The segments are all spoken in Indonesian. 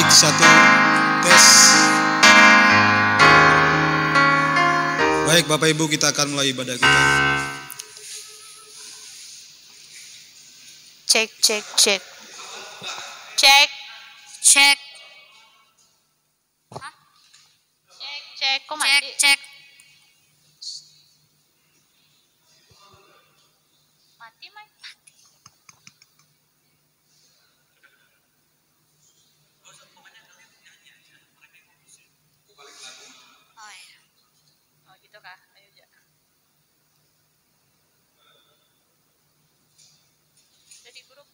Cek satu, tes. Baik Bapak Ibu, kita akan mulai ibadah kita. Cek, cek, cek. Cek, cek. Hah? Cek, cek. Kok mati? Cek, cek. Mati, mati. Oh iya. Oh gitu kah? Ayo aja. Udah di grup.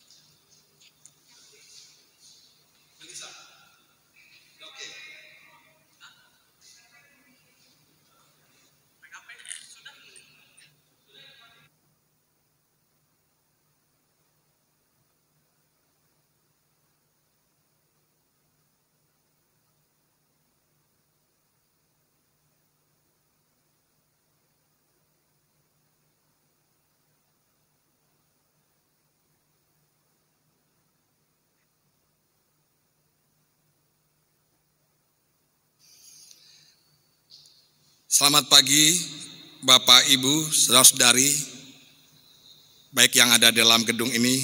Selamat pagi Bapak, Ibu, saudara-saudari, baik yang ada dalam gedung ini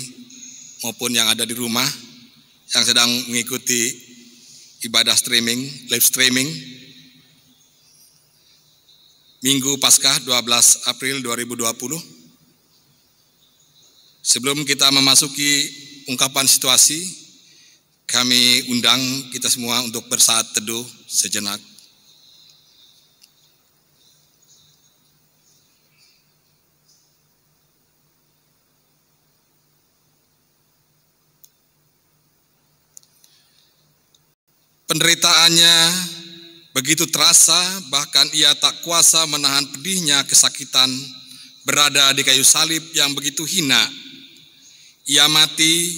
maupun yang ada di rumah yang sedang mengikuti ibadah streaming, live streaming Minggu Paskah 12 April 2020. Sebelum kita memasuki ungkapan situasi, kami undang kita semua untuk bersaat teduh sejenak. Penderitaannya begitu terasa, bahkan ia tak kuasa menahan pedihnya kesakitan berada di kayu salib yang begitu hina. Ia mati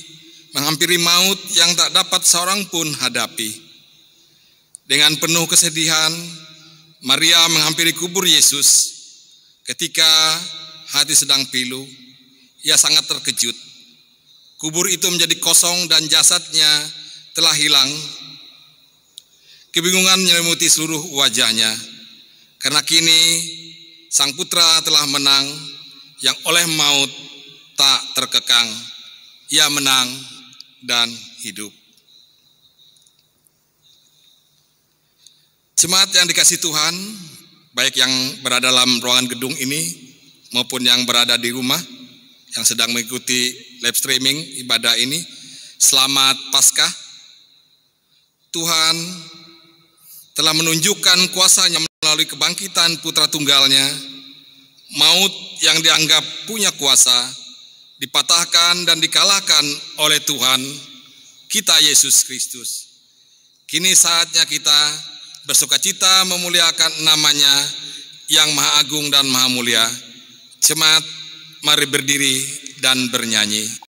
menghampiri maut yang tak dapat seorang pun hadapi. Dengan penuh kesedihan, Maria menghampiri kubur Yesus. Ketika hati sedang pilu, ia sangat terkejut. Kubur itu menjadi kosong dan jasadnya telah hilang. Kebingungan menyelimuti seluruh wajahnya, karena kini Sang Putra telah menang, yang oleh maut tak terkekang. Ia menang dan hidup. Jemaat yang dikasihi Tuhan, baik yang berada dalam ruangan gedung ini maupun yang berada di rumah yang sedang mengikuti live streaming ibadah ini, selamat Paskah. Tuhan telah menunjukkan kuasa-Nya melalui kebangkitan Putra Tunggalnya. Maut yang dianggap punya kuasa dipatahkan dan dikalahkan oleh Tuhan kita Yesus Kristus. Kini saatnya kita bersukacita memuliakan nama-Nya yang Maha Agung dan Maha Mulia. Jemaat, mari berdiri dan bernyanyi.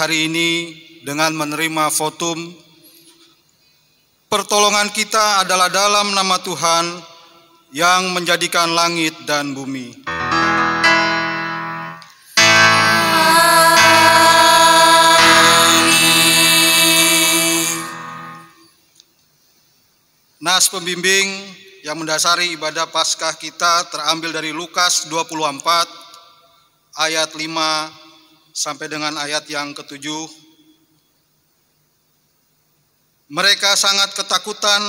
hari ini dengan menerima votum, pertolongan kita adalah dalam nama Tuhan yang menjadikan langit dan bumi. Nas pembimbing yang mendasari ibadah Paskah kita terambil dari Lukas 24 ayat 5 sampai dengan ayat yang ke-7. Mereka sangat ketakutan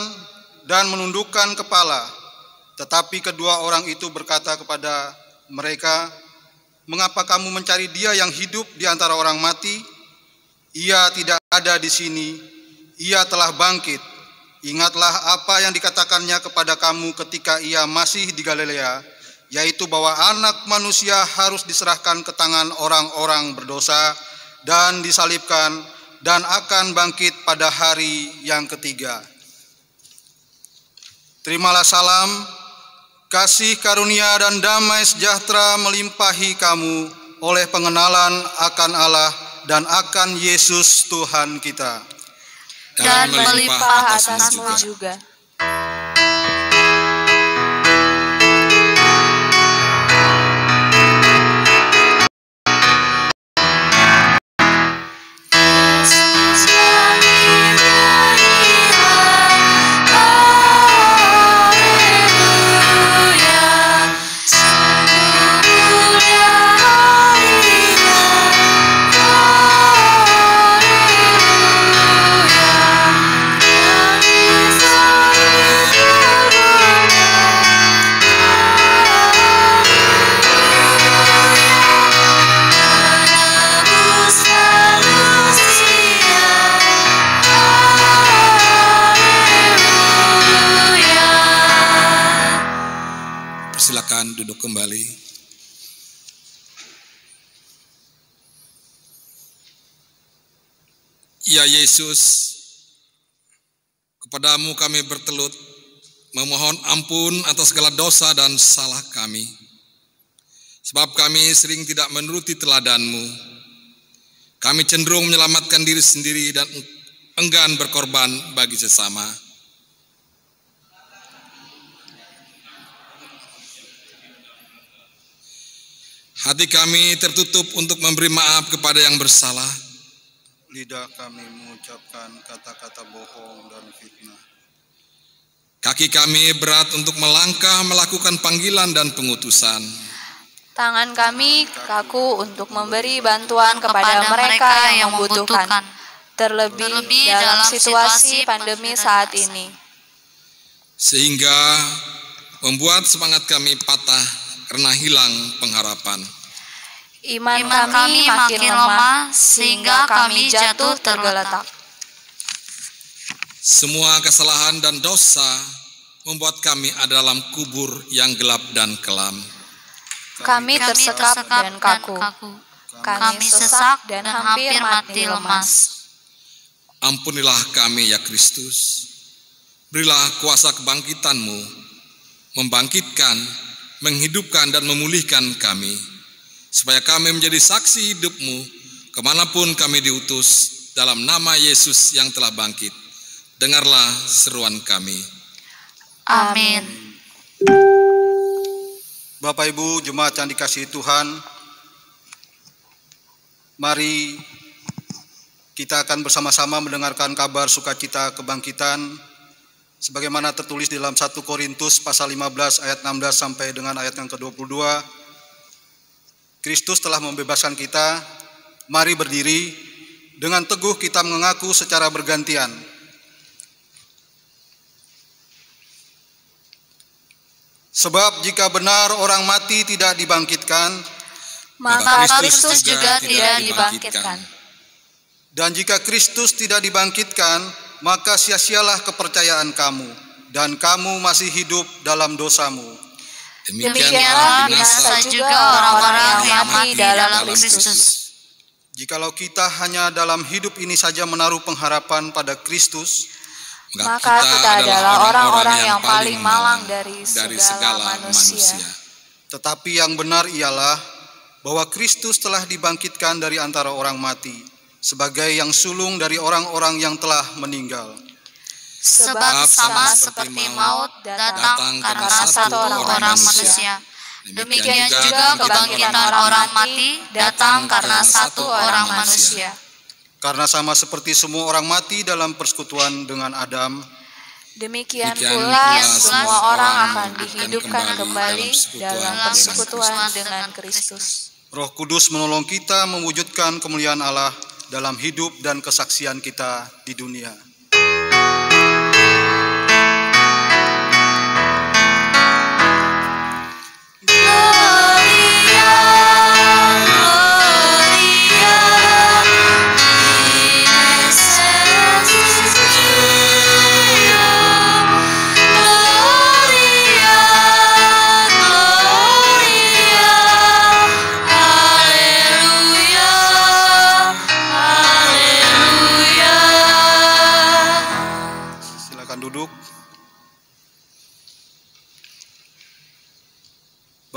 dan menundukkan kepala, tetapi kedua orang itu berkata kepada mereka, "Mengapa kamu mencari Dia yang hidup di antara orang mati? Ia tidak ada di sini, Ia telah bangkit. Ingatlah apa yang dikatakannya kepada kamu ketika Ia masih di Galilea, yaitu bahwa Anak Manusia harus diserahkan ke tangan orang-orang berdosa dan disalibkan dan akan bangkit pada hari yang ketiga." Terimalah salam, kasih karunia dan damai sejahtera melimpahi kamu oleh pengenalan akan Allah dan akan Yesus Tuhan kita. Dan melimpah atasmu juga. Silakan duduk kembali. Ya Yesus, kepadamu kami bertelut, memohon ampun atas segala dosa dan salah kami. Sebab kami sering tidak menuruti teladan-Mu. Kami cenderung menyelamatkan diri sendiri dan enggan berkorban bagi sesama. Hati kami tertutup untuk memberi maaf kepada yang bersalah. Lidah kami mengucapkan kata-kata bohong dan fitnah. Kaki kami berat untuk melangkah melakukan panggilan dan pengutusan. Tangan kami kaku untuk memberi bantuan kepada mereka yang membutuhkan, terlebih dalam situasi pandemi saat ini. Sehingga membuat semangat kami patah karena hilang pengharapan. Iman kami makin lemah sehingga kami jatuh tergeletak. Semua kesalahan dan dosa membuat kami ada dalam kubur yang gelap dan kelam. Kami tersekap dan kaku. Kami sesak dan hampir mati lemas. Ampunilah kami ya Kristus. Berilah kuasa kebangkitan-Mu, membangkitkan, menghidupkan dan memulihkan kami, supaya kami menjadi saksi hidup-Mu kemanapun kami diutus dalam nama Yesus yang telah bangkit. Dengarlah seruan kami. Amin. Bapak Ibu jemaat yang dikasihi Tuhan, mari kita akan bersama-sama mendengarkan kabar sukacita kebangkitan sebagaimana tertulis di dalam 1 Korintus pasal 15 ayat 16 sampai dengan ayat yang ke-22. Kristus telah membebaskan kita, mari berdiri, dengan teguh kita mengaku secara bergantian. Sebab jika benar orang mati tidak dibangkitkan, maka Kristus juga tidak dibangkitkan. Dan jika Kristus tidak dibangkitkan, maka sia-sialah kepercayaan kamu, dan kamu masih hidup dalam dosamu. Demikianlah binasa juga orang-orang yang mati dalam Kristus. Jikalau kita hanya dalam hidup ini saja menaruh pengharapan pada Kristus, maka kita adalah orang-orang yang paling malang dari segala manusia. Tetapi yang benar ialah bahwa Kristus telah dibangkitkan dari antara orang mati, sebagai yang sulung dari orang-orang yang telah meninggal. Sebab sama seperti maut datang karena satu orang manusia, demikian juga kebangkitan orang mati datang karena satu orang manusia. Karena sama seperti semua orang mati dalam persekutuan dengan Adam, demikian pula semua orang akan dihidupkan kembali dalam persekutuan dengan Kristus. Roh Kudus menolong kita mewujudkan kemuliaan Allah dalam hidup dan kesaksian kita di dunia.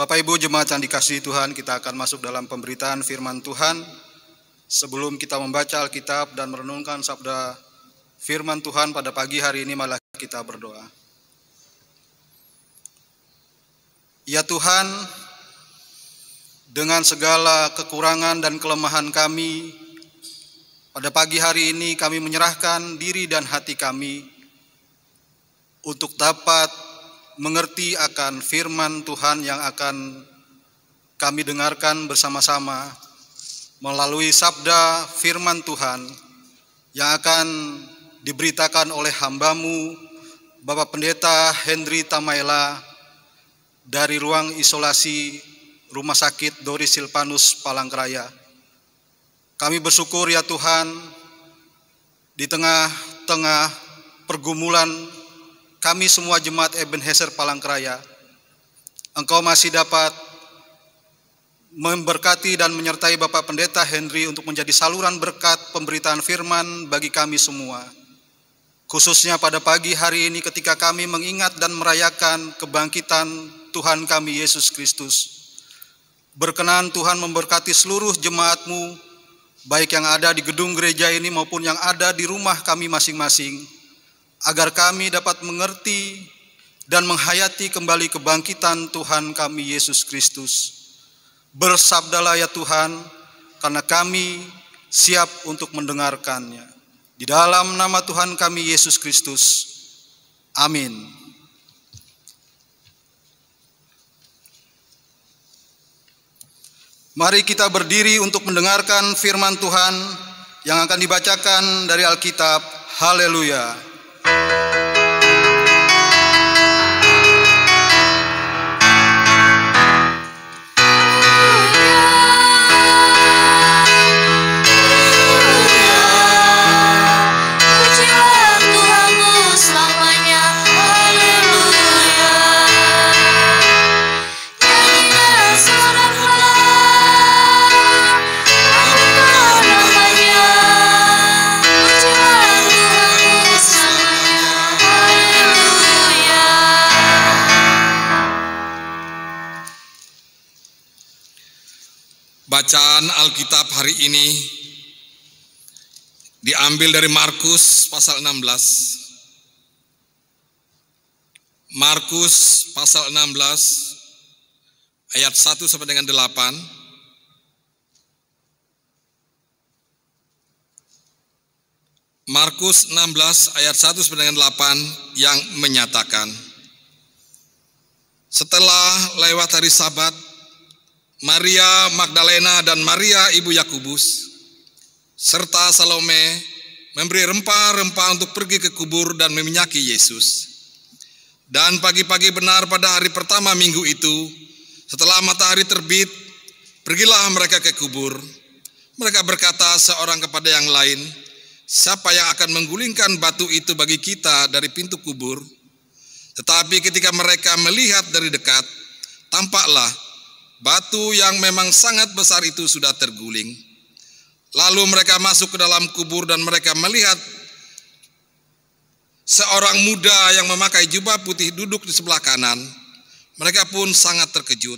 Bapak Ibu jemaat yang dikasihi Tuhan, kita akan masuk dalam pemberitaan firman Tuhan. Sebelum kita membaca Alkitab dan merenungkan sabda firman Tuhan pada pagi hari ini, malah kita berdoa. Ya Tuhan, dengan segala kekurangan dan kelemahan kami, pada pagi hari ini kami menyerahkan diri dan hati kami untuk dapat mengerti akan firman Tuhan yang akan kami dengarkan bersama-sama melalui sabda firman Tuhan yang akan diberitakan oleh hambamu Bapak Pendeta Henry Tamaela dari ruang isolasi Rumah Sakit Doris Silvanus Palangkaraya. Kami bersyukur ya Tuhan, di tengah-tengah pergumulan kami semua jemaat Ebenezer Palangkaraya, Engkau masih dapat memberkati dan menyertai Bapak Pendeta Henry untuk menjadi saluran berkat pemberitaan firman bagi kami semua. Khususnya pada pagi hari ini ketika kami mengingat dan merayakan kebangkitan Tuhan kami Yesus Kristus. Berkenan Tuhan memberkati seluruh jemaat-Mu, baik yang ada di gedung gereja ini maupun yang ada di rumah kami masing-masing, agar kami dapat mengerti dan menghayati kembali kebangkitan Tuhan kami Yesus Kristus. Bersabdalah ya Tuhan, karena kami siap untuk mendengarkannya. Di dalam nama Tuhan kami Yesus Kristus. Amin. Mari kita berdiri untuk mendengarkan firman Tuhan yang akan dibacakan dari Alkitab. Haleluya. Bacaan Alkitab hari ini diambil dari Markus pasal 16. Markus pasal 16 ayat 1 sampai dengan 8. Markus 16 ayat 1 sampai dengan 8 yang menyatakan, setelah lewat hari Sabat, Maria Magdalena dan Maria ibu Yakobus serta Salome memberi rempah-rempah untuk pergi ke kubur dan meminyaki Yesus. Dan pagi-pagi benar pada hari pertama minggu itu, setelah matahari terbit, pergilah mereka ke kubur. Mereka berkata seorang kepada yang lain, siapa yang akan menggulingkan batu itu bagi kita dari pintu kubur? Tetapi ketika mereka melihat dari dekat, tampaklah batu yang memang sangat besar itu sudah terguling. Lalu mereka masuk ke dalam kubur dan mereka melihat seorang muda yang memakai jubah putih duduk di sebelah kanan. Mereka pun sangat terkejut.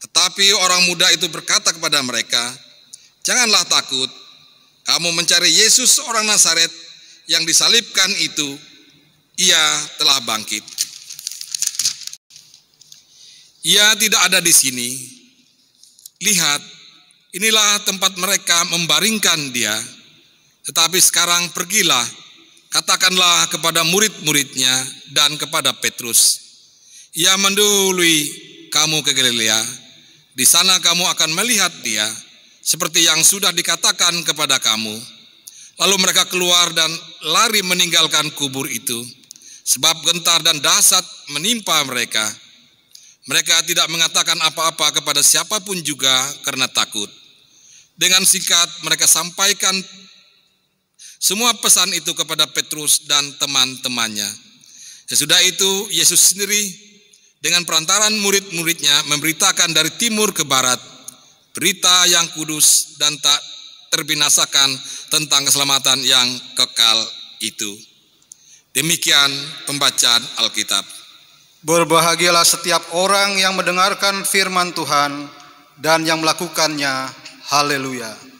Tetapi orang muda itu berkata kepada mereka, janganlah takut, Kamu mencari Yesus orang Nazaret yang disalibkan itu, ia telah bangkit. Ia tidak ada di sini. Lihat, inilah tempat mereka membaringkan dia. Tetapi sekarang pergilah, katakanlah kepada murid-muridnya dan kepada Petrus, ia mendahului kamu ke Galilea. Di sana kamu akan melihat dia, seperti yang sudah dikatakan kepada kamu. Lalu mereka keluar dan lari meninggalkan kubur itu, sebab gentar dan dahsyat menimpa mereka. Mereka tidak mengatakan apa-apa kepada siapapun juga karena takut. Dengan singkat mereka sampaikan semua pesan itu kepada Petrus dan teman-temannya. Sesudah itu Yesus sendiri dengan perantaran murid-muridnya memberitakan dari timur ke barat berita yang kudus dan tak terbinasakan tentang keselamatan yang kekal itu. Demikian pembacaan Alkitab. Berbahagialah setiap orang yang mendengarkan firman Tuhan dan yang melakukannya. Haleluya.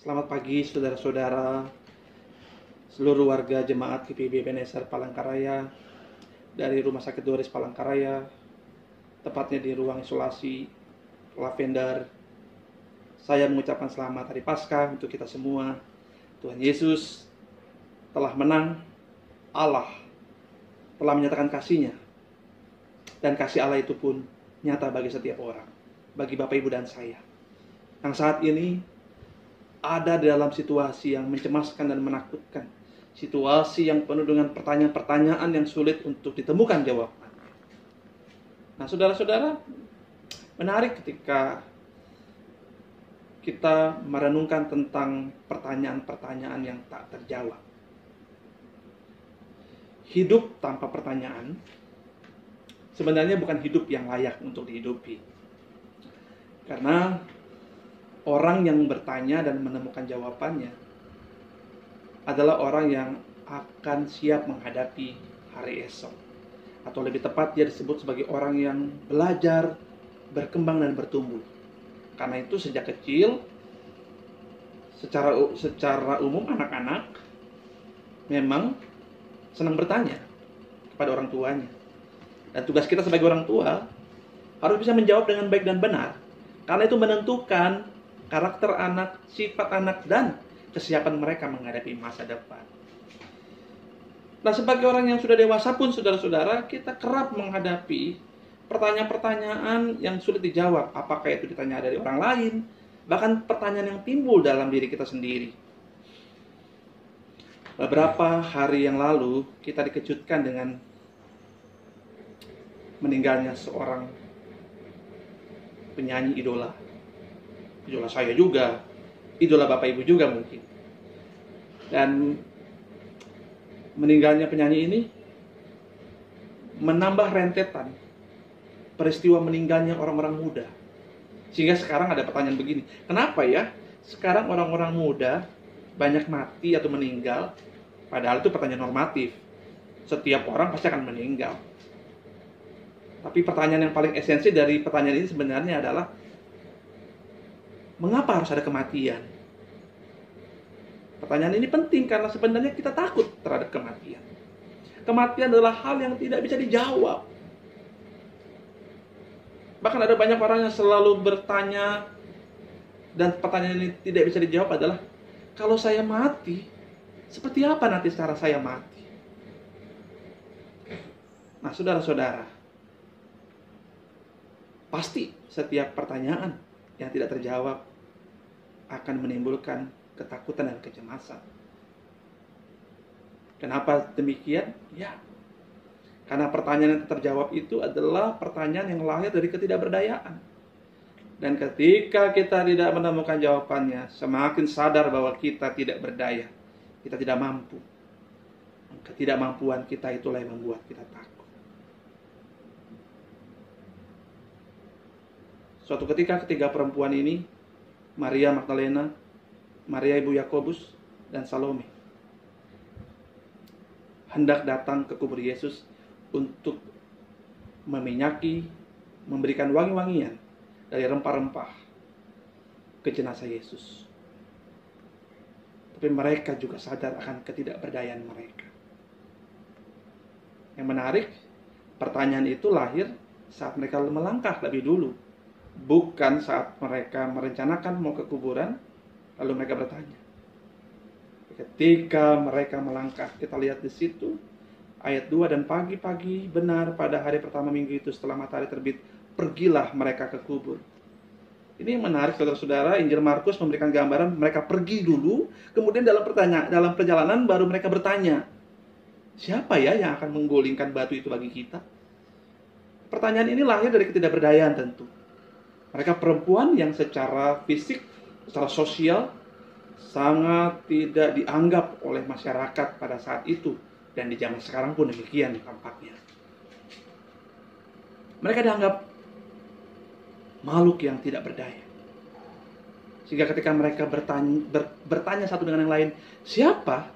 Selamat pagi saudara-saudara, seluruh warga jemaat GPIB Ebenezer Palangkaraya dari Rumah Sakit Doris Palangkaraya, tepatnya di ruang isolasi Lavender. Saya mengucapkan selamat hari Paskah untuk kita semua. Tuhan Yesus telah menang, Allah telah menyatakan kasih-Nya, dan kasih Allah itu pun nyata bagi setiap orang, bagi Bapak Ibu dan saya yang saat ini ada dalam situasi yang mencemaskan dan menakutkan, situasi yang penuh dengan pertanyaan-pertanyaan yang sulit untuk ditemukan jawabannya. Nah, saudara-saudara, menarik ketika kita merenungkan tentang pertanyaan-pertanyaan yang tak terjawab. Hidup tanpa pertanyaan sebenarnya bukan hidup yang layak untuk dihidupi. Karena orang yang bertanya dan menemukan jawabannya adalah orang yang akan siap menghadapi hari esok. Atau lebih tepat dia disebut sebagai orang yang belajar, berkembang dan bertumbuh. Karena itu sejak kecil, secara umum anak-anak memang senang bertanya kepada orang tuanya. Dan tugas kita sebagai orang tua harus bisa menjawab dengan baik dan benar. Karena itu menentukan karakter anak, sifat anak, dan kesiapan mereka menghadapi masa depan. Nah, sebagai orang yang sudah dewasa pun, saudara-saudara, kita kerap menghadapi pertanyaan-pertanyaan yang sulit dijawab. Apakah itu ditanya dari orang lain, bahkan pertanyaan yang timbul dalam diri kita sendiri. Beberapa hari yang lalu, kita dikejutkan dengan meninggalnya seorang penyanyi idola saya juga, idola Bapak Ibu juga mungkin. Dan meninggalnya penyanyi ini menambah rentetan peristiwa meninggalnya orang-orang muda. Sehingga sekarang ada pertanyaan begini, kenapa ya sekarang orang-orang muda banyak mati atau meninggal? Padahal itu pertanyaan normatif. Setiap orang pasti akan meninggal. Tapi pertanyaan yang paling esensi dari pertanyaan ini sebenarnya adalah, mengapa harus ada kematian? Pertanyaan ini penting karena sebenarnya kita takut terhadap kematian. Kematian adalah hal yang tidak bisa dijawab. Bahkan ada banyak orang yang selalu bertanya, dan pertanyaan ini tidak bisa dijawab adalah, kalau saya mati, seperti apa nanti cara saya mati? Nah, saudara-saudara, pasti setiap pertanyaan yang tidak terjawab akan menimbulkan ketakutan dan kecemasan. Kenapa demikian? Ya, karena pertanyaan yang terjawab itu adalah pertanyaan yang lahir dari ketidakberdayaan. Dan ketika kita tidak menemukan jawabannya, semakin sadar bahwa kita tidak berdaya. kita tidak mampu. Ketidakmampuan kita itulah yang membuat kita takut. Suatu ketika ketiga perempuan ini, Maria Magdalena, Maria ibu Yakobus, dan Salome, hendak datang ke kubur Yesus untuk meminyaki, memberikan wangi-wangian dari rempah-rempah ke jenazah Yesus. Tapi mereka juga sadar akan ketidakberdayaan mereka. Yang menarik, pertanyaan itu lahir saat mereka melangkah lebih dulu. Bukan saat mereka merencanakan mau ke kuburan, lalu mereka bertanya. Ketika mereka melangkah, kita lihat di situ, ayat 2, dan pagi-pagi benar pada hari pertama minggu itu setelah matahari terbit, pergilah mereka ke kubur. Ini yang menarik, saudara-saudara. Injil Markus memberikan gambaran mereka pergi dulu, kemudian dalam perjalanan baru mereka bertanya, siapa ya yang akan menggulingkan batu itu bagi kita? Pertanyaan ini lahir dari ketidakberdayaan tentu. Mereka perempuan yang secara fisik, secara sosial, sangat tidak dianggap oleh masyarakat pada saat itu. Dan di zaman sekarang pun demikian tampaknya. Mereka dianggap makhluk yang tidak berdaya. Sehingga ketika mereka bertanya satu dengan yang lain, siapa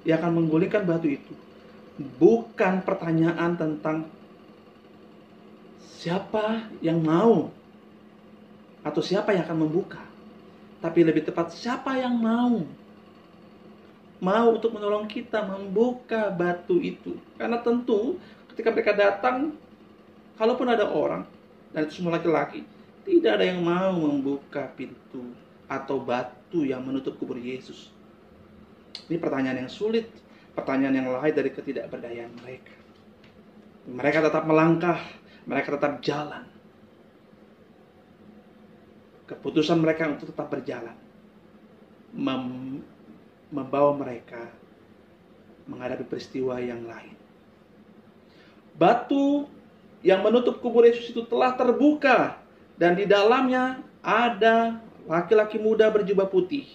yang akan menggulingkan batu itu? Bukan pertanyaan tentang siapa yang mau atau siapa yang akan membuka, tapi lebih tepat siapa yang mau untuk menolong kita membuka batu itu. Karena tentu ketika mereka datang, kalaupun ada orang dan itu semua laki-laki, tidak ada yang mau membuka pintu atau batu yang menutup kubur Yesus. Ini pertanyaan yang sulit, pertanyaan yang lahir dari ketidakberdayaan mereka. Mereka tetap melangkah, mereka tetap jalan. Keputusan mereka untuk tetap berjalan membawa mereka menghadapi peristiwa yang lain. Batu yang menutup kubur Yesus itu telah terbuka, dan di dalamnya ada laki-laki muda berjubah putih.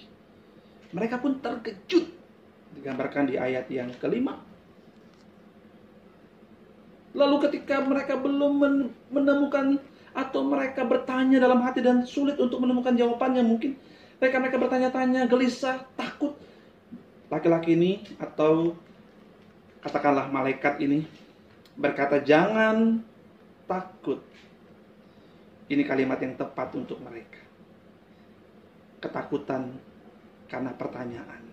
Mereka pun terkejut, digambarkan di ayat yang kelima. Lalu ketika mereka belum menemukan, atau mereka bertanya dalam hati dan sulit untuk menemukan jawabannya, mungkin mereka bertanya-tanya, gelisah, takut. Laki-laki ini, atau katakanlah malaikat ini, berkata, jangan takut. Ini kalimat yang tepat untuk mereka. Ketakutan karena pertanyaan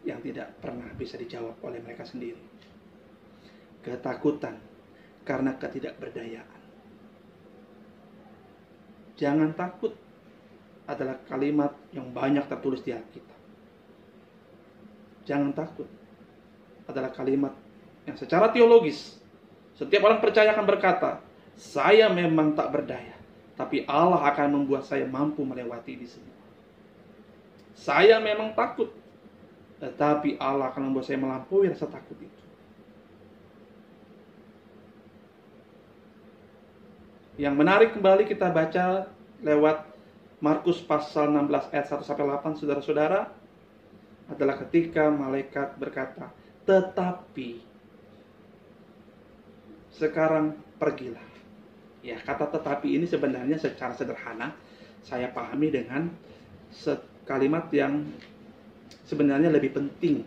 yang tidak pernah bisa dijawab oleh mereka sendiri. Ketakutan karena ketidakberdayaan. Jangan takut adalah kalimat yang banyak tertulis di Alkitab. Jangan takut adalah kalimat yang secara teologis setiap orang percaya akan berkata, saya memang tak berdaya, tapi Allah akan membuat saya mampu melewati ini semua. Saya memang takut, tetapi Allah akan membuat saya melampaui rasa takut itu. Yang menarik kembali kita baca lewat Markus pasal 16 ayat 1-8, saudara-saudara, adalah ketika malaikat berkata, tetapi sekarang pergilah. Ya, kata tetapi ini sebenarnya secara sederhana saya pahami dengan kalimat yang sebenarnya lebih penting.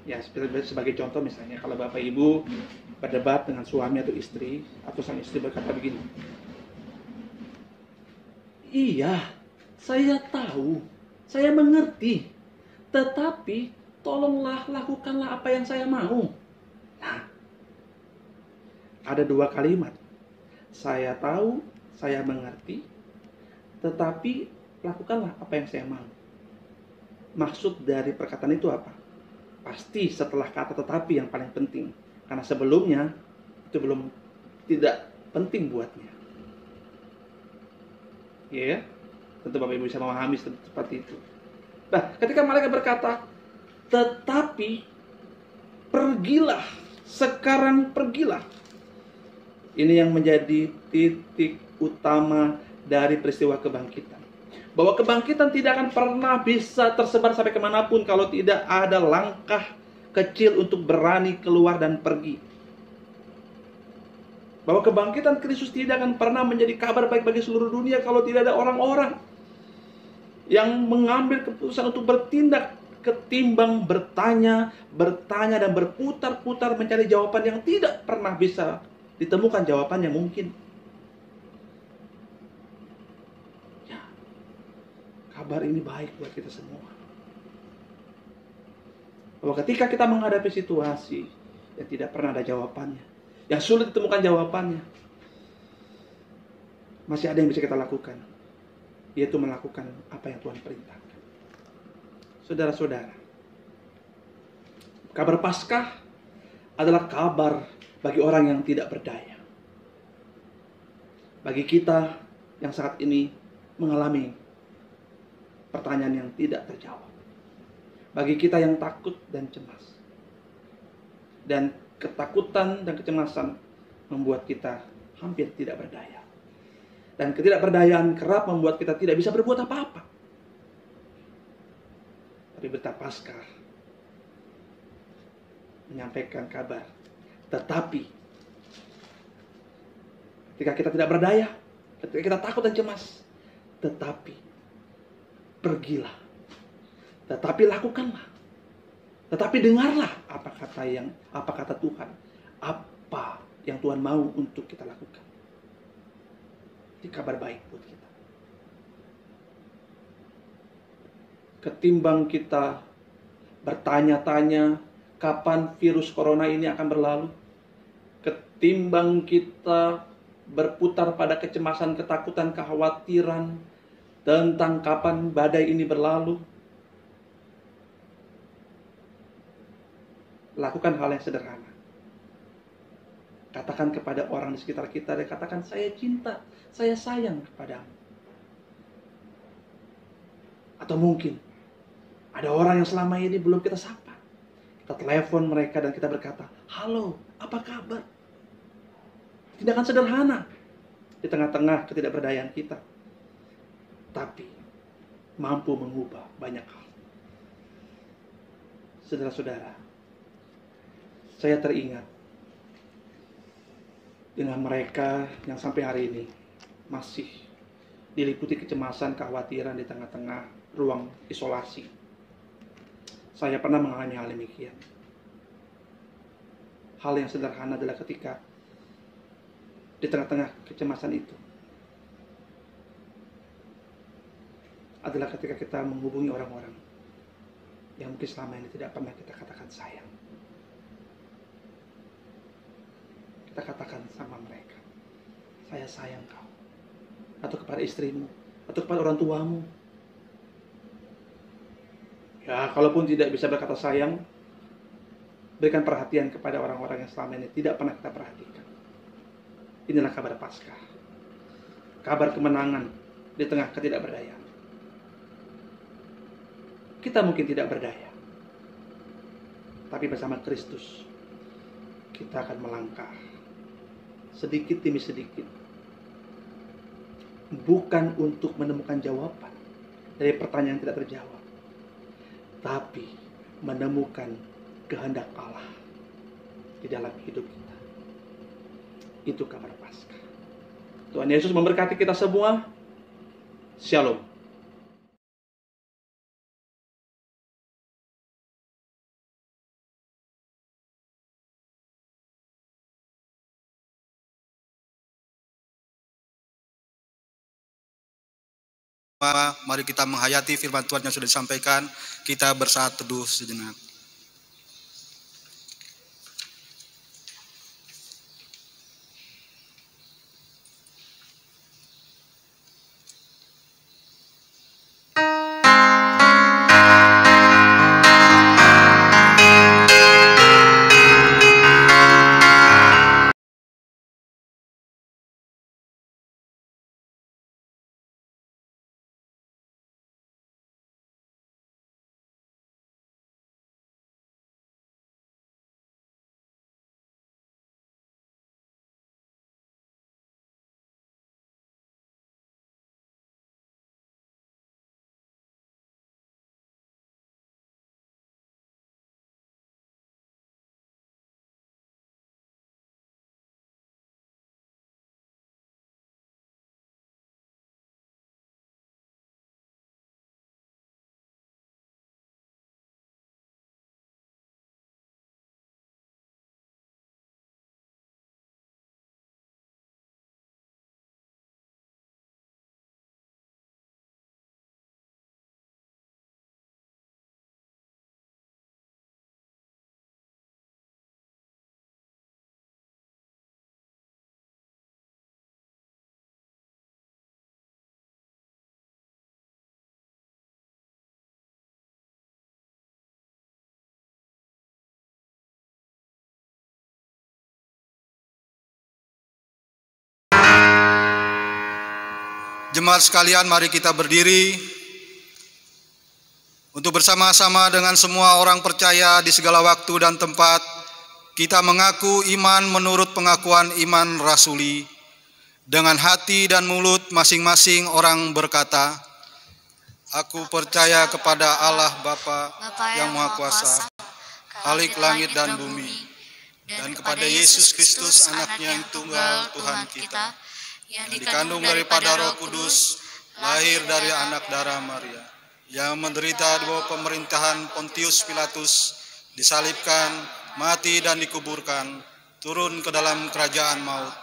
Ya, sebagai contoh misalnya kalau Bapak Ibu berdebat dengan suami atau istri, atau sang istri berkata begini, iya, saya tahu, saya mengerti, tetapi tolonglah lakukanlah apa yang saya mau. Nah, ada dua kalimat, saya tahu, saya mengerti, tetapi lakukanlah apa yang saya mau. Maksud dari perkataan itu apa? Pasti setelah kata tetapi yang paling penting. Karena sebelumnya itu tidak penting buatnya. Ya, tentu Bapak Ibu bisa memahami seperti itu. Nah, ketika mereka berkata, tetapi pergilah, sekarang pergilah. Ini yang menjadi titik utama dari peristiwa kebangkitan. bahwa kebangkitan tidak akan pernah bisa tersebar sampai kemanapun kalau tidak ada langkah kecil untuk berani keluar dan pergi. Bahwa kebangkitan Kristus tidak akan pernah menjadi kabar baik bagi seluruh dunia kalau tidak ada orang-orang yang mengambil keputusan untuk bertindak ketimbang bertanya dan berputar-putar mencari jawaban yang tidak pernah bisa ditemukan jawaban yang mungkin. Ya, kabar ini baik buat kita semua. Bahwa ketika kita menghadapi situasi yang tidak pernah ada jawabannya, yang sulit ditemukan jawabannya, masih ada yang bisa kita lakukan, yaitu melakukan apa yang Tuhan perintahkan. Saudara-saudara, kabar Paskah adalah kabar bagi orang yang tidak berdaya. Bagi kita yang saat ini mengalami pertanyaan yang tidak terjawab. Bagi kita yang takut dan cemas. Dan ketakutan dan kecemasan membuat kita hampir tidak berdaya. Dan ketidakberdayaan kerap membuat kita tidak bisa berbuat apa-apa. Tapi berita Paskah menyampaikan kabar. Tetapi ketika kita tidak berdaya, ketika kita takut dan cemas, tetapi pergilah, tetapi lakukanlah, tetapi dengarlah apa kata Tuhan, apa yang Tuhan mau untuk kita lakukan. Ini kabar baik buat kita. Ketimbang kita bertanya-tanya kapan virus corona ini akan berlalu, ketimbang kita berputar pada kecemasan, ketakutan, kekhawatiran tentang kapan badai ini berlalu, lakukan hal yang sederhana. Katakan kepada orang di sekitar kita, dan katakan, saya cinta, saya sayang kepadamu. Atau mungkin ada orang yang selama ini belum kita sapa. Kita telepon mereka dan kita berkata, halo, apa kabar? Tindakan sederhana di tengah-tengah ketidakberdayaan kita, tapi mampu mengubah banyak hal. Saudara-saudara, saya teringat dengan mereka yang sampai hari ini masih diliputi kecemasan, kekhawatiran di tengah-tengah ruang isolasi. Saya pernah mengalami hal demikian. Hal yang sederhana adalah ketika di tengah-tengah kecemasan itu adalah ketika kita menghubungi orang-orang yang mungkin selama ini tidak pernah kita katakan sayang. Kita katakan sama mereka, saya sayang kau. Atau kepada istrimu, atau kepada orang tuamu. Ya, kalaupun tidak bisa berkata sayang, berikan perhatian kepada orang-orang yang selama ini tidak pernah kita perhatikan. Inilah kabar Paskah. Kabar kemenangan di tengah ketidakberdayaan. Kita mungkin tidak berdaya, tapi bersama Kristus kita akan melangkah sedikit demi sedikit. Bukan untuk menemukan jawaban dari pertanyaan yang tidak terjawab, tapi menemukan kehendak Allah di dalam hidup kita. Itu kabar Paskah. Tuhan Yesus memberkati kita semua. Shalom. Mari kita menghayati firman Tuhan yang sudah disampaikan. Kita bersaat teduh sejenak. Jemaat sekalian, mari kita berdiri untuk bersama-sama dengan semua orang percaya di segala waktu dan tempat kita mengaku iman menurut pengakuan iman rasuli. Dengan hati dan mulut masing-masing orang berkata, "Aku percaya kepada Allah Bapa yang Maha Kuasa, Khalik langit dan bumi, dan kepada Yesus Kristus anaknya yang tunggal Tuhan kita, yang dikandung daripada Roh Kudus, lahir dari anak darah Maria, yang menderita di bawah pemerintahan Pontius Pilatus, disalibkan, mati dan dikuburkan, turun ke dalam kerajaan maut.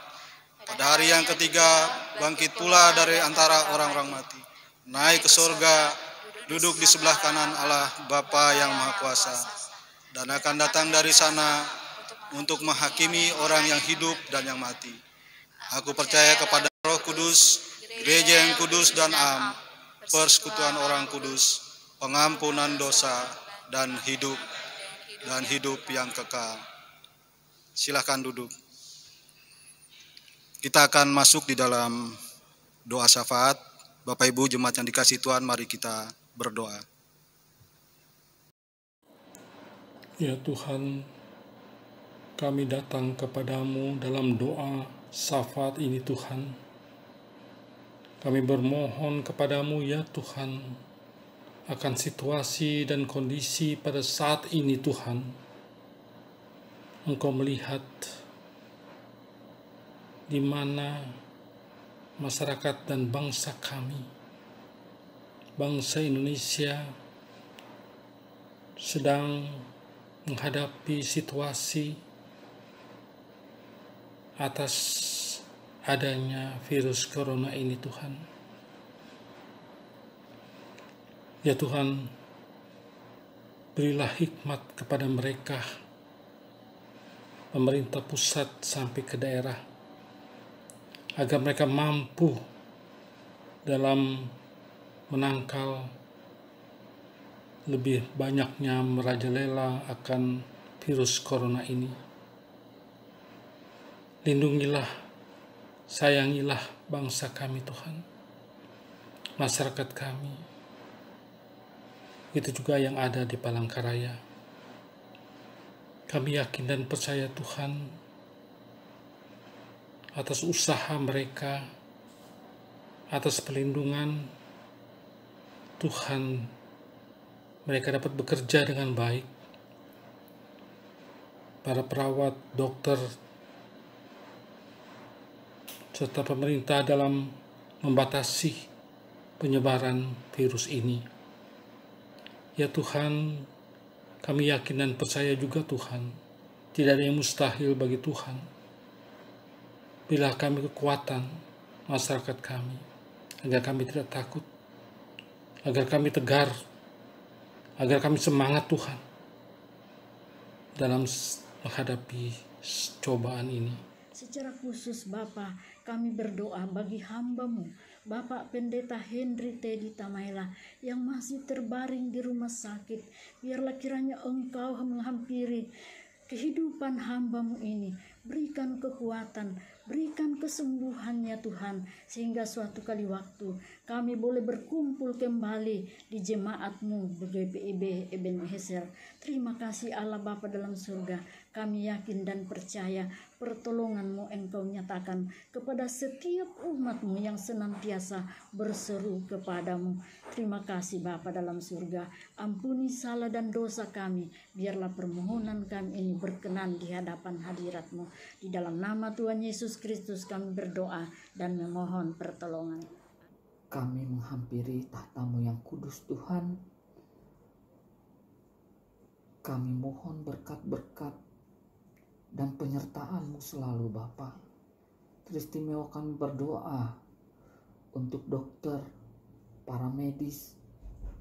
Pada hari yang ketiga, bangkit pula dari antara orang-orang mati, naik ke surga, duduk di sebelah kanan Allah Bapa yang Maha Kuasa, dan akan datang dari sana untuk menghakimi orang yang hidup dan yang mati. Aku percaya kepada Roh Kudus, gereja yang kudus dan am, persekutuan orang kudus, pengampunan dosa, dan hidup yang kekal." Silakan duduk. Kita akan masuk di dalam doa syafaat. Bapak Ibu jemaat yang dikasihi Tuhan, mari kita berdoa. Ya Tuhan, kami datang kepadamu dalam doa syafaat ini Tuhan. Kami bermohon kepadamu ya Tuhan, akan situasi dan kondisi pada saat ini Tuhan. Engkau melihat di mana masyarakat dan bangsa kami, bangsa Indonesia, sedang menghadapi situasi atas adanya virus corona ini Tuhan. Ya Tuhan, berilah hikmat kepada mereka, pemerintah pusat sampai ke daerah, agar mereka mampu dalam menangkal lebih banyaknya merajalela akan virus corona ini. Lindungilah, sayangilah bangsa kami Tuhan, masyarakat kami, itu juga yang ada di Palangkaraya. Kami yakin dan percaya Tuhan, atas usaha mereka, atas pelindungan Tuhan, mereka dapat bekerja dengan baik. Para perawat, dokter, serta pemerintah dalam membatasi penyebaran virus ini. Ya Tuhan, kami yakin dan percaya juga Tuhan, tidak ada yang mustahil bagi Tuhan. Berilah kami kekuatan masyarakat kami, agar kami tidak takut, agar kami tegar, agar kami semangat Tuhan dalam menghadapi cobaan ini. Secara khusus Bapa, kami berdoa bagi hamba-Mu, Bapak Pendeta Henry Teddy Tamaela yang masih terbaring di rumah sakit. Biarlah kiranya Engkau menghampiri kehidupan hamba-Mu ini. Berikan kekuatan, berikan kesembuhannya Tuhan, sehingga suatu kali waktu kami boleh berkumpul kembali di jemaat-Mu GPIB Ebenezer. Terima kasih Allah Bapa dalam surga. Kami yakin dan percaya pertolongan-Mu Engkau nyatakan kepada setiap umat-Mu yang senantiasa berseru kepadamu. Terima kasih Bapa dalam surga. Ampuni salah dan dosa kami. Biarlah permohonan kami ini berkenan di hadapan hadirat-Mu. Di dalam nama Tuhan Yesus Kristus kami berdoa dan memohon pertolongan. Kami menghampiri tahta-Mu yang kudus Tuhan. Kami mohon berkat-berkat dan penyertaan-Mu selalu Bapa. Teristimewa kami berdoa untuk dokter, para medis,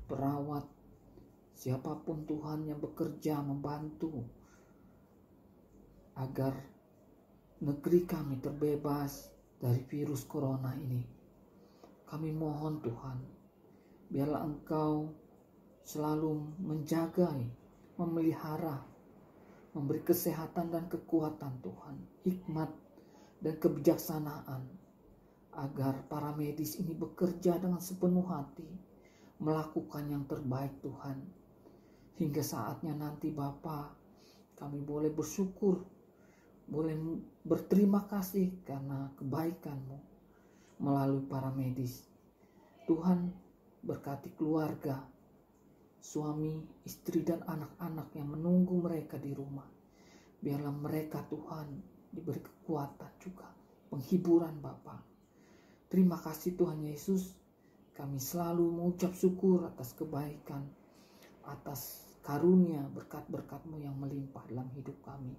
perawat, siapapun Tuhan yang bekerja membantu agar negeri kami terbebas dari virus corona ini. Kami mohon Tuhan, biarlah Engkau selalu menjaga, memelihara, memberi kesehatan dan kekuatan Tuhan, hikmat dan kebijaksanaan, agar para medis ini bekerja dengan sepenuh hati, melakukan yang terbaik Tuhan. Hingga saatnya nanti Bapa, kami boleh bersyukur, boleh berterima kasih karena kebaikan-Mu melalui para medis. Tuhan berkati keluarga, suami, istri, dan anak-anak yang menunggu mereka di rumah. Biarlah mereka Tuhan diberi kekuatan juga, penghiburan Bapa. Terima kasih Tuhan Yesus, kami selalu mengucap syukur atas kebaikan, atas karunia berkat-berkat-Mu yang melimpah dalam hidup kami.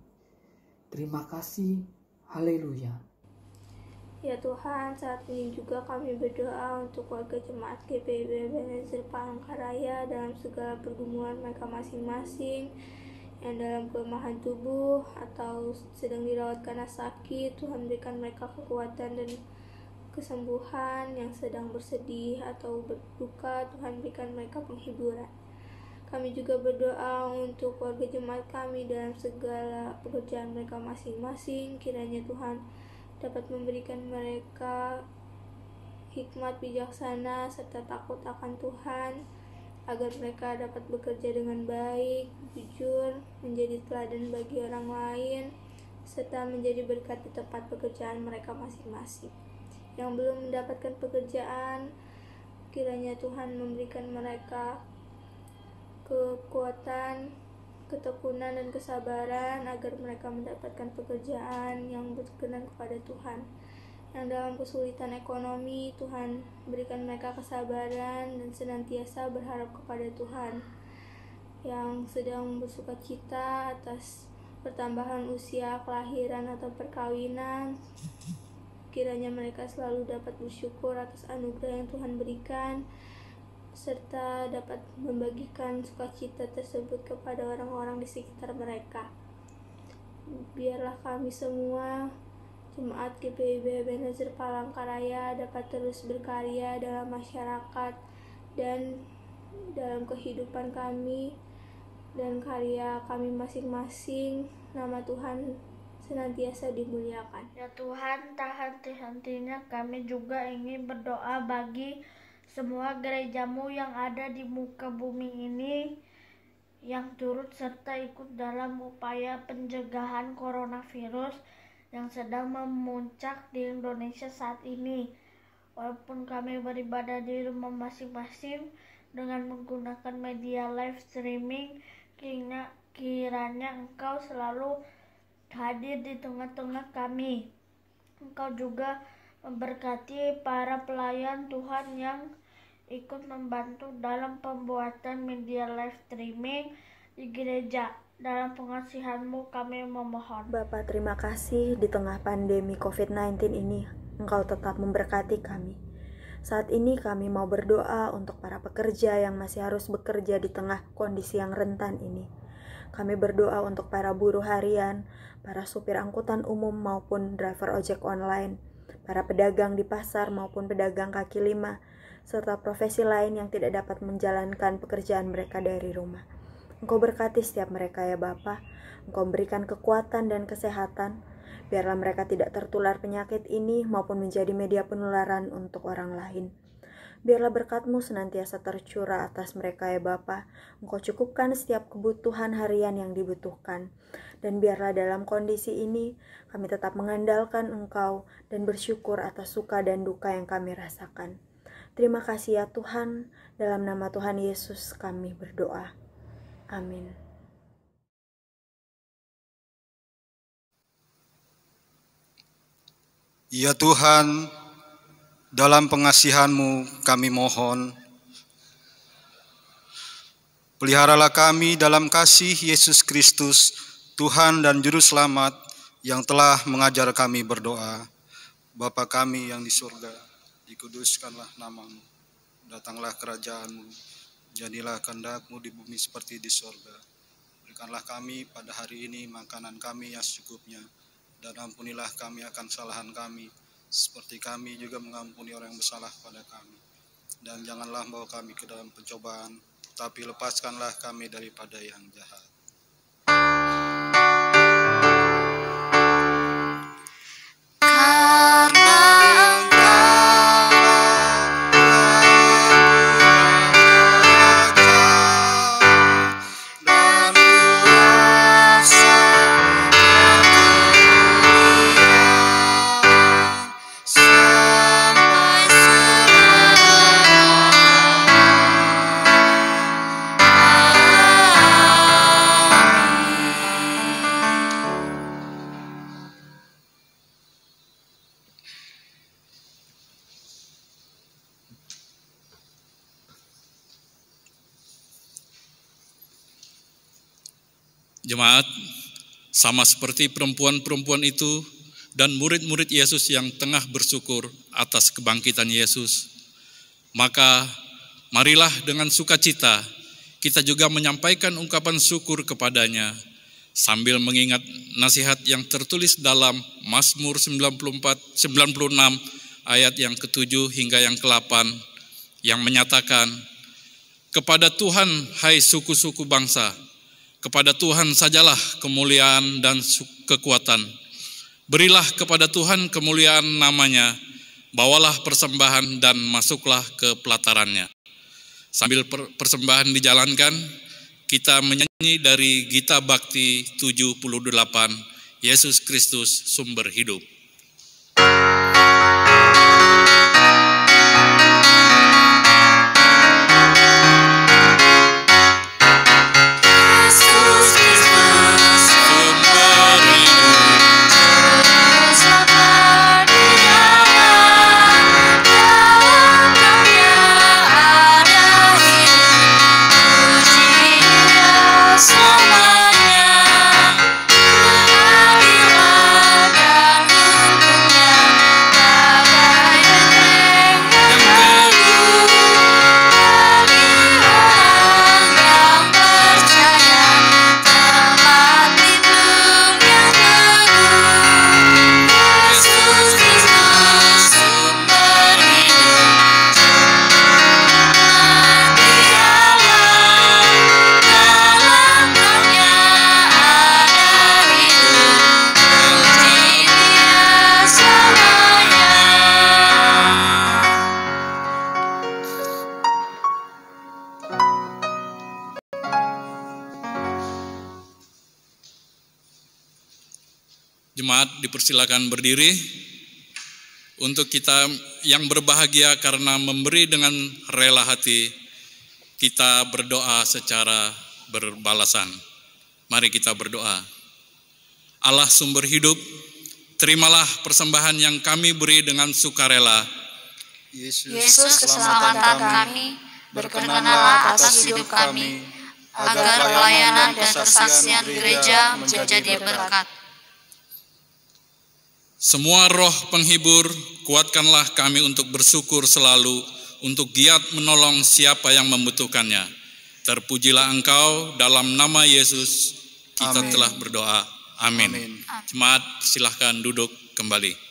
Terima kasih, haleluya. Ya Tuhan, saat ini juga kami berdoa untuk warga jemaat GPIB Ebenezer Palangkaraya dalam segala pergumulan mereka masing-masing, yang dalam kelemahan tubuh atau sedang dirawat karena sakit. Tuhan berikan mereka kekuatan dan kesembuhan. Yang sedang bersedih atau berduka, Tuhan berikan mereka penghiburan. Kami juga berdoa untuk warga jemaat kami dalam segala pekerjaan mereka masing-masing. Kiranya Tuhan dapat memberikan mereka hikmat bijaksana serta takut akan Tuhan, agar mereka dapat bekerja dengan baik, jujur, menjadi teladan bagi orang lain, serta menjadi berkat di tempat pekerjaan mereka masing-masing. Yang belum mendapatkan pekerjaan, kiranya Tuhan memberikan mereka kekuatan, ketekunan, dan kesabaran agar mereka mendapatkan pekerjaan yang berkenan kepada Tuhan. Yang dalam kesulitan ekonomi, Tuhan berikan mereka kesabaran dan senantiasa berharap kepada Tuhan. Yang sedang bersukacita atas pertambahan usia kelahiran atau perkawinan, kiranya mereka selalu dapat bersyukur atas anugerah yang Tuhan berikan, serta dapat membagikan sukacita tersebut kepada orang-orang di sekitar mereka. Biarlah kami semua, Jemaat GPIB Ebenezer Palangkaraya, dapat terus berkarya dalam masyarakat dan dalam kehidupan kami dan karya kami masing-masing. Nama Tuhan senantiasa dimuliakan. Ya Tuhan, tak henti-hentinya kami juga ingin berdoa bagi semua gereja-Mu yang ada di muka bumi ini, yang turut serta ikut dalam upaya pencegahan coronavirus yang sedang memuncak di Indonesia saat ini. Walaupun kami beribadah di rumah masing-masing dengan menggunakan media live streaming, kiranya Engkau selalu hadir di tengah-tengah kami. Engkau juga memberkati para pelayan Tuhan yang ikut membantu dalam pembuatan media live streaming di gereja. Dalam pengasihan-Mu kami memohon. Bapa, terima kasih di tengah pandemi COVID-19 ini Engkau tetap memberkati kami. Saat ini kami mau berdoa untuk para pekerja yang masih harus bekerja di tengah kondisi yang rentan ini. Kami berdoa untuk para buruh harian, para supir angkutan umum maupun driver ojek online, para pedagang di pasar maupun pedagang kaki lima, serta profesi lain yang tidak dapat menjalankan pekerjaan mereka dari rumah. Engkau berkati setiap mereka ya Bapa. Engkau berikan kekuatan dan kesehatan, biarlah mereka tidak tertular penyakit ini maupun menjadi media penularan untuk orang lain. Biarlah berkat-Mu senantiasa tercurah atas mereka ya Bapa. Engkau cukupkan setiap kebutuhan harian yang dibutuhkan. Dan biarlah dalam kondisi ini kami tetap mengandalkan Engkau dan bersyukur atas suka dan duka yang kami rasakan. Terima kasih ya Tuhan, dalam nama Tuhan Yesus kami berdoa. Amin. Ya Tuhan, dalam pengasihan-Mu kami mohon, peliharalah kami dalam kasih Yesus Kristus, Tuhan dan Juru Selamat, yang telah mengajar kami berdoa. Bapa kami yang di surga, dikuduskanlah nama-Mu, datanglah kerajaan-Mu, jadilah kehendak-Mu di bumi seperti di surga. Berikanlah kami pada hari ini makanan kami yang secukupnya, dan ampunilah kami akan kesalahan kami, seperti kami juga mengampuni orang yang bersalah pada kami. Dan janganlah membawa kami ke dalam pencobaan, tapi lepaskanlah kami daripada yang jahat. Karena Jemaat, sama seperti perempuan-perempuan itu dan murid-murid Yesus yang tengah bersyukur atas kebangkitan Yesus, maka marilah dengan sukacita kita juga menyampaikan ungkapan syukur kepadanya sambil mengingat nasihat yang tertulis dalam Mazmur 96 ayat yang ke-7 hingga yang ke-8 yang menyatakan, "Kepada Tuhan hai suku-suku bangsa, kepada Tuhan sajalah kemuliaan dan kekuatan. Berilah kepada Tuhan kemuliaan namanya, bawalah persembahan dan masuklah ke pelatarannya." Sambil persembahan dijalankan, kita menyanyi dari Gita Bakti 78, Yesus Kristus Sumber Hidup. Jemaat dipersilakan berdiri untuk kita yang berbahagia karena memberi dengan rela hati. Kita berdoa secara berbalasan. Mari kita berdoa. Allah sumber hidup, terimalah persembahan yang kami beri dengan sukarela. Yesus keselamatan kami, berkenanlah atas hidup kami, agar pelayanan dan kesaksian gereja menjadi berkat. Semua roh penghibur, kuatkanlah kami untuk bersyukur selalu, untuk giat menolong siapa yang membutuhkannya. Terpujilah Engkau, dalam nama Yesus kita telah berdoa. Amin. Jemaat, silahkan duduk kembali.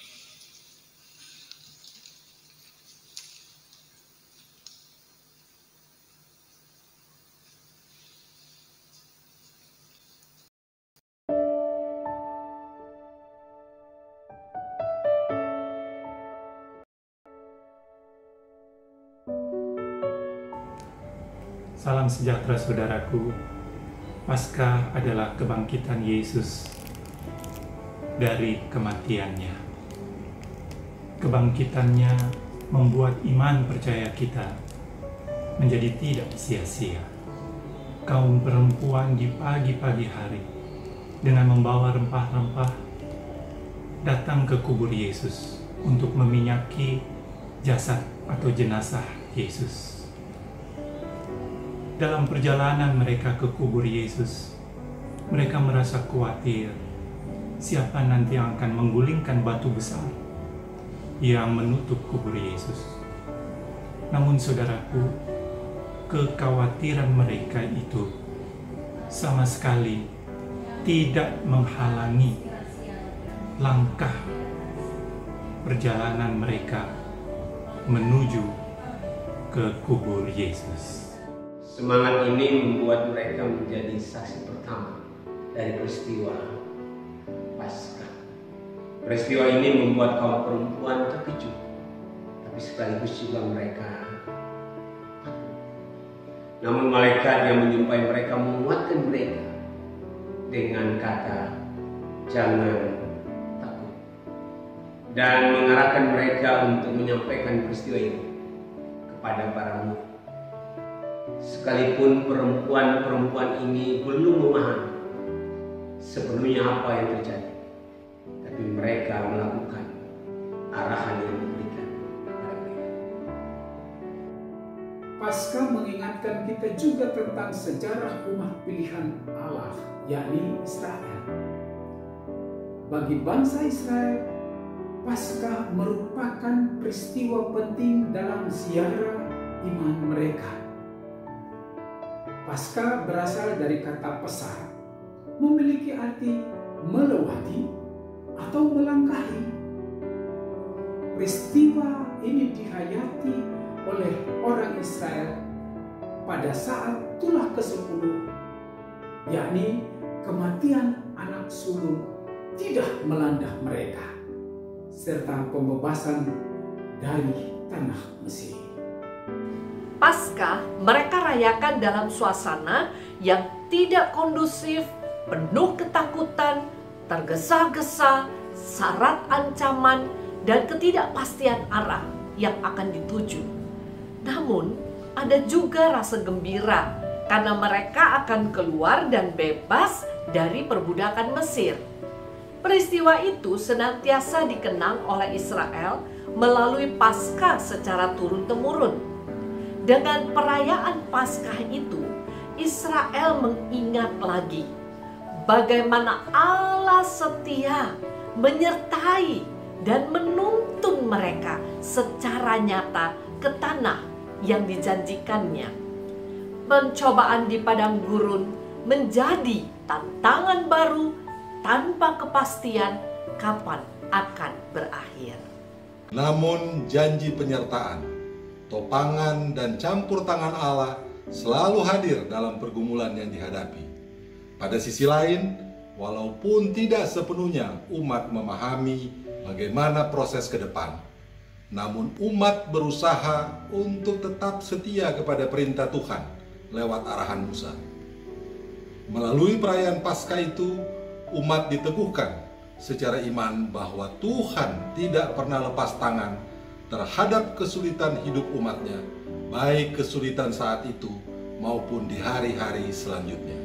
Salam sejahtera saudaraku. Paskah adalah kebangkitan Yesus dari kematiannya. Kebangkitannya membuat iman percaya kita menjadi tidak sia-sia. Kaum perempuan di pagi-pagi hari dengan membawa rempah-rempah datang ke kubur Yesus untuk meminyaki jasad atau jenazah Yesus. Dalam perjalanan mereka ke kubur Yesus, mereka merasa khawatir siapa nanti yang akan menggulingkan batu besar yang menutup kubur Yesus. Namun saudaraku, kekhawatiran mereka itu sama sekali tidak menghalangi langkah perjalanan mereka menuju ke kubur Yesus. Semangat ini membuat mereka menjadi saksi pertama dari peristiwa Paskah. Peristiwa ini membuat kaum perempuan terkejut, tapi sekaligus juga mereka takut. Namun malaikat yang menyumpai mereka menguatkan mereka dengan kata, "Jangan takut," dan mengarahkan mereka untuk menyampaikan peristiwa ini kepada para murid. Sekalipun perempuan-perempuan ini belum memahami sepenuhnya apa yang terjadi, tapi mereka melakukan arahan yang diberikan kepada mereka. Paskah mengingatkan kita juga tentang sejarah umat pilihan Allah, yakni Israel. Bagi bangsa Israel, Paskah merupakan peristiwa penting dalam ziarah iman mereka. Paskah berasal dari kata pesar, memiliki arti melewati atau melangkahi. Peristiwa ini dihayati oleh orang Israel pada saat tulah ke-10, yakni kematian anak sulung tidak melanda mereka, serta pembebasan dari tanah Mesir. Paskah mereka rayakan dalam suasana yang tidak kondusif, penuh ketakutan, tergesa-gesa, syarat ancaman, dan ketidakpastian arah yang akan dituju. Namun, ada juga rasa gembira karena mereka akan keluar dan bebas dari perbudakan Mesir. Peristiwa itu senantiasa dikenang oleh Israel melalui Paskah secara turun-temurun. Dengan perayaan Paskah itu, Israel mengingat lagi bagaimana Allah setia menyertai dan menuntun mereka secara nyata ke tanah yang dijanjikannya. Pencobaan di padang gurun menjadi tantangan baru tanpa kepastian kapan akan berakhir. Namun janji penyertaan, topangan dan campur tangan Allah selalu hadir dalam pergumulan yang dihadapi. Pada sisi lain, walaupun tidak sepenuhnya umat memahami bagaimana proses ke depan, namun umat berusaha untuk tetap setia kepada perintah Tuhan lewat arahan Musa. Melalui perayaan Paskah itu, umat diteguhkan secara iman bahwa Tuhan tidak pernah lepas tangan terhadap kesulitan hidup umatnya, baik kesulitan saat itu maupun di hari-hari selanjutnya.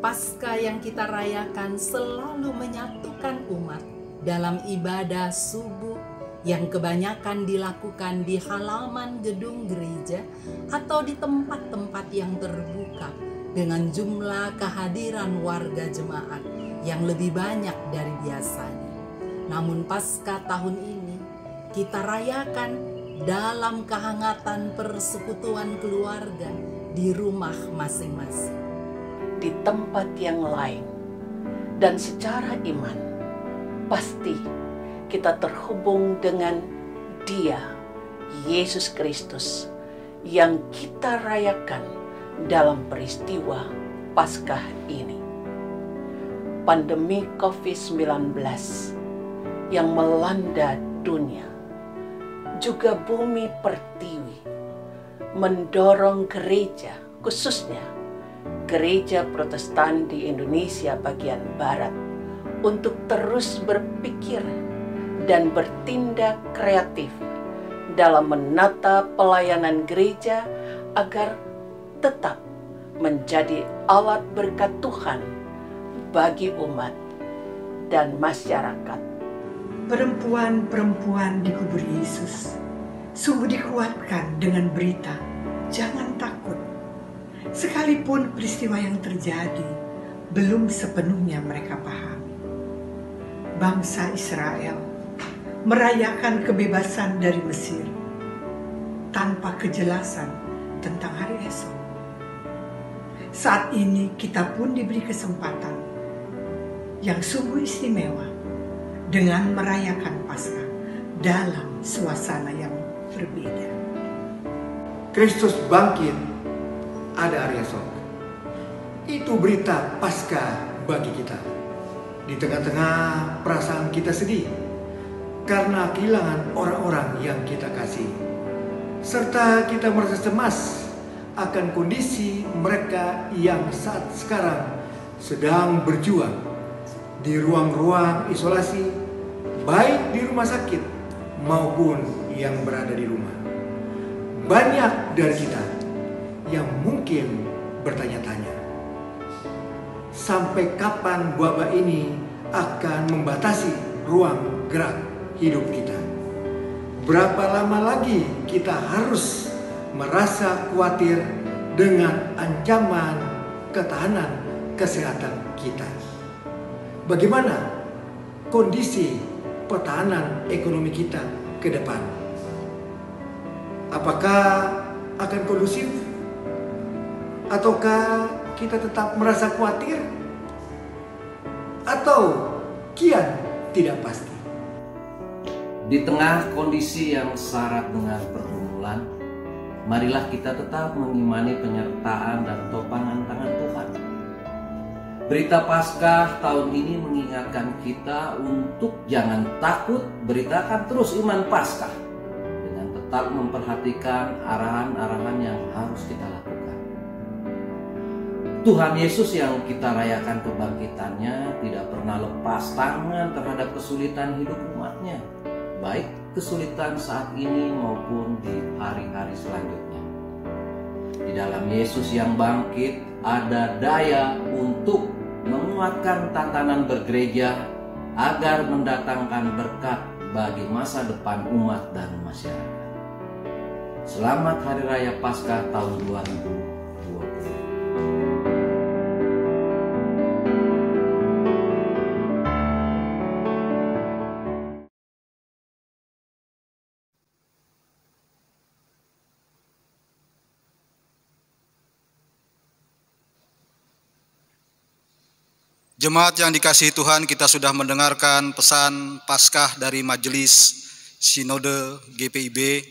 Paskah yang kita rayakan selalu menyatukan umat dalam ibadah subuh yang kebanyakan dilakukan di halaman gedung gereja atau di tempat-tempat yang terbuka dengan jumlah kehadiran warga jemaat yang lebih banyak dari biasanya. Namun Paskah tahun ini kita rayakan dalam kehangatan persekutuan keluarga di rumah masing-masing. Di tempat yang lain dan secara iman, pasti kita terhubung dengan Dia, Yesus Kristus, yang kita rayakan dalam peristiwa Paskah ini. Pandemi COVID-19 yang melanda dunia, juga bumi pertiwi, mendorong gereja, khususnya gereja Protestan di Indonesia bagian Barat, untuk terus berpikir dan bertindak kreatif dalam menata pelayanan gereja agar tetap menjadi alat berkat Tuhan bagi umat dan masyarakat. Perempuan-perempuan di kubur Yesus sungguh dikuatkan dengan berita, jangan takut. Sekalipun peristiwa yang terjadi belum sepenuhnya mereka pahami. Bangsa Israel merayakan kebebasan dari Mesir tanpa kejelasan tentang hari esok. Saat ini kita pun diberi kesempatan yang sungguh istimewa dengan merayakan Paskah dalam suasana yang berbeda. Kristus bangkit, ada hari esok. Itu berita Paskah bagi kita. Di tengah-tengah perasaan kita sedih karena kehilangan orang-orang yang kita kasih, serta kita merasa cemas akan kondisi mereka yang saat sekarang sedang berjuang di ruang-ruang isolasi, baik di rumah sakit maupun yang berada di rumah. Banyak dari kita yang mungkin bertanya-tanya, sampai kapan wabah ini akan membatasi ruang gerak hidup kita? Berapa lama lagi kita harus merasa khawatir dengan ancaman ketahanan kesehatan kita. Bagaimana kondisi pertahanan ekonomi kita ke depan? Apakah akan kondusif? Ataukah kita tetap merasa khawatir? Atau kian tidak pasti? Di tengah kondisi yang syarat dengan pergumulan, marilah kita tetap mengimani penyertaan dan topangan tangan Tuhan. Berita Paskah tahun ini mengingatkan kita untuk jangan takut beritakan terus iman Paskah dengan tetap memperhatikan arahan-arahan yang harus kita lakukan. Tuhan Yesus yang kita rayakan kebangkitannya tidak pernah lepas tangan terhadap kesulitan hidup umatnya, baik kesulitan saat ini maupun di hari-hari selanjutnya. Di dalam Yesus yang bangkit ada daya untuk menguatkan tatanan bergereja agar mendatangkan berkat bagi masa depan umat dan masyarakat. Selamat Hari Raya Paskah tahun 2020. Jemaat yang dikasihi Tuhan, kita sudah mendengarkan pesan Paskah dari Majelis Sinode GPIB.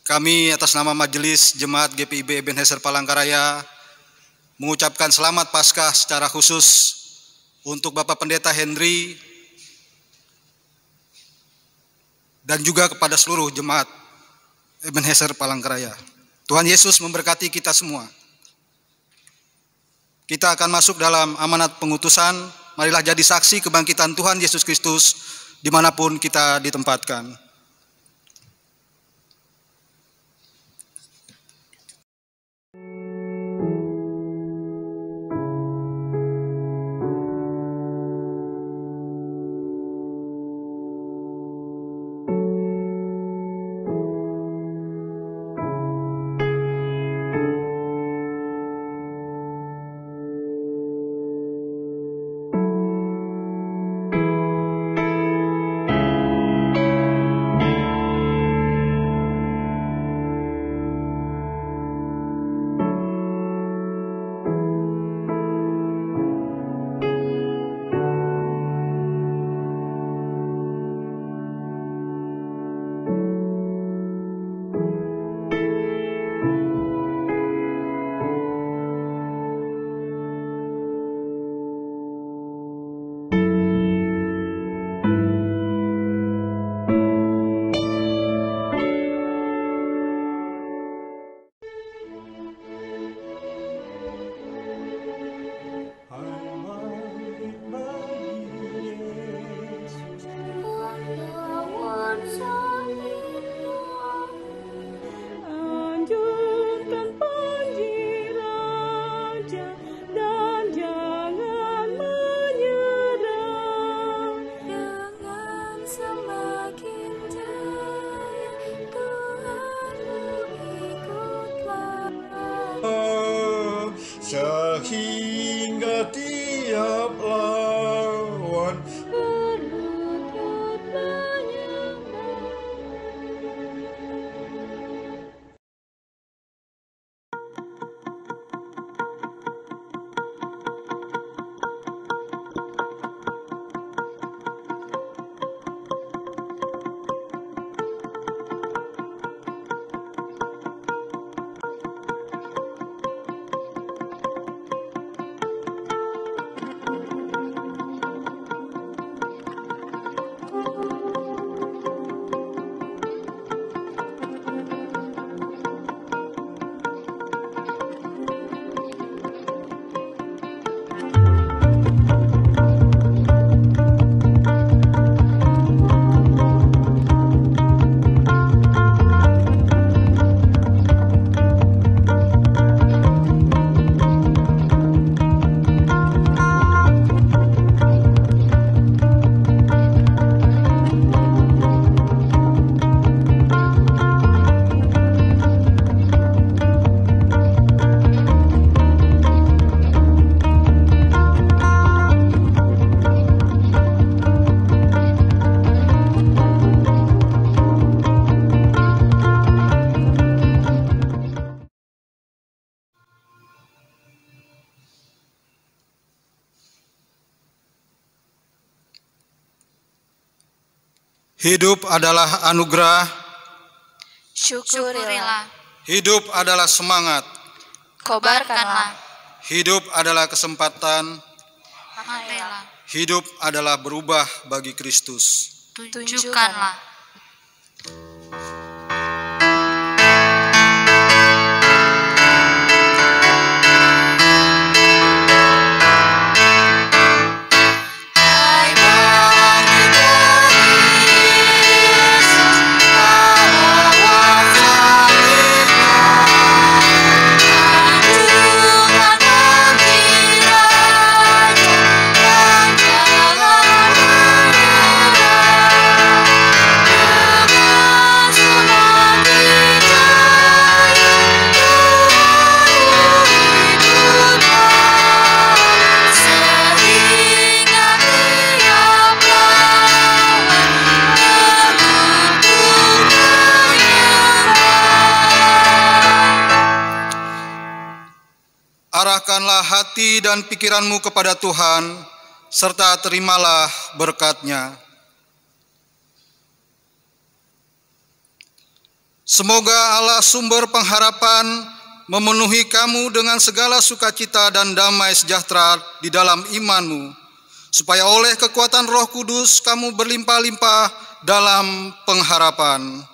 Kami atas nama Majelis Jemaat GPIB Ebenezer Palangkaraya mengucapkan selamat Paskah secara khusus untuk Bapak Pendeta Henry dan juga kepada seluruh jemaat Ebenezer Palangkaraya. Tuhan Yesus memberkati kita semua. Kita akan masuk dalam amanat pengutusan. Marilah jadi saksi kebangkitan Tuhan Yesus Kristus dimanapun kita ditempatkan. Sehingga tiap lawan berlutut menyembah. Hidup adalah anugerah. Syukurilah. Hidup adalah semangat. Kobarkanlah. Hidup adalah kesempatan. Matilah. Hidup adalah berubah bagi Kristus. Tunjukkanlah. Arahkanlah hati dan pikiranmu kepada Tuhan, serta terimalah berkat-Nya. Semoga Allah sumber pengharapan memenuhi kamu dengan segala sukacita dan damai sejahtera di dalam imanmu, supaya oleh kekuatan Roh Kudus kamu berlimpah-limpah dalam pengharapan.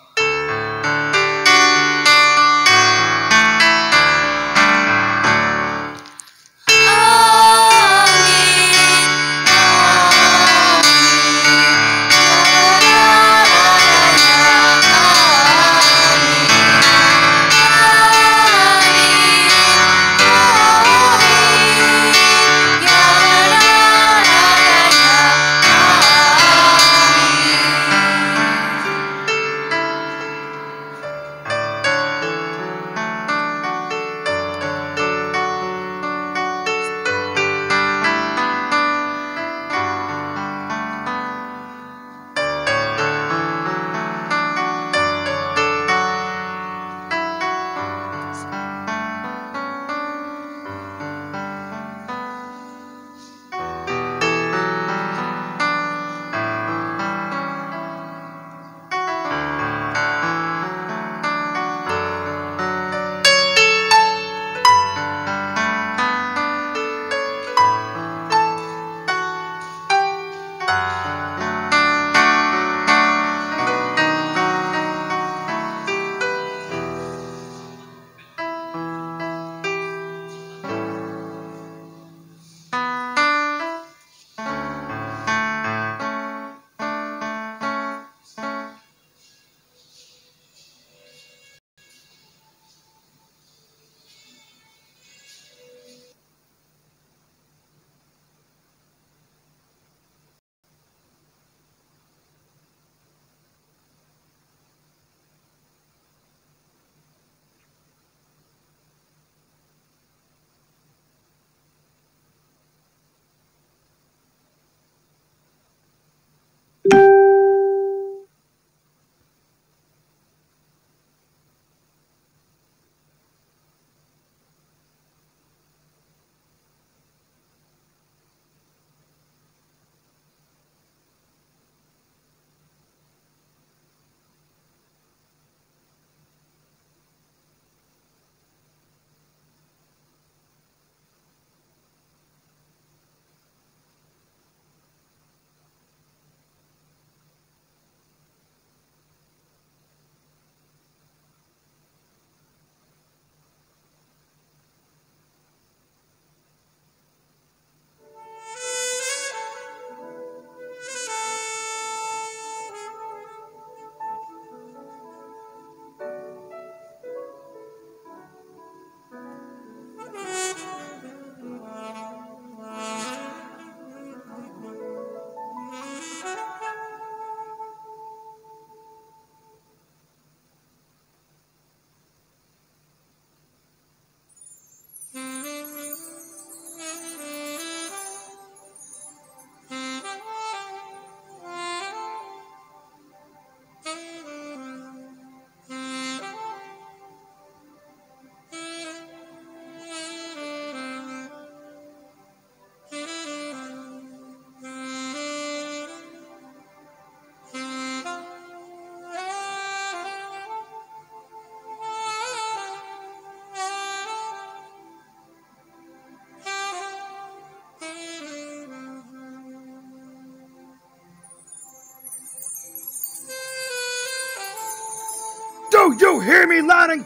Do you hear me loud and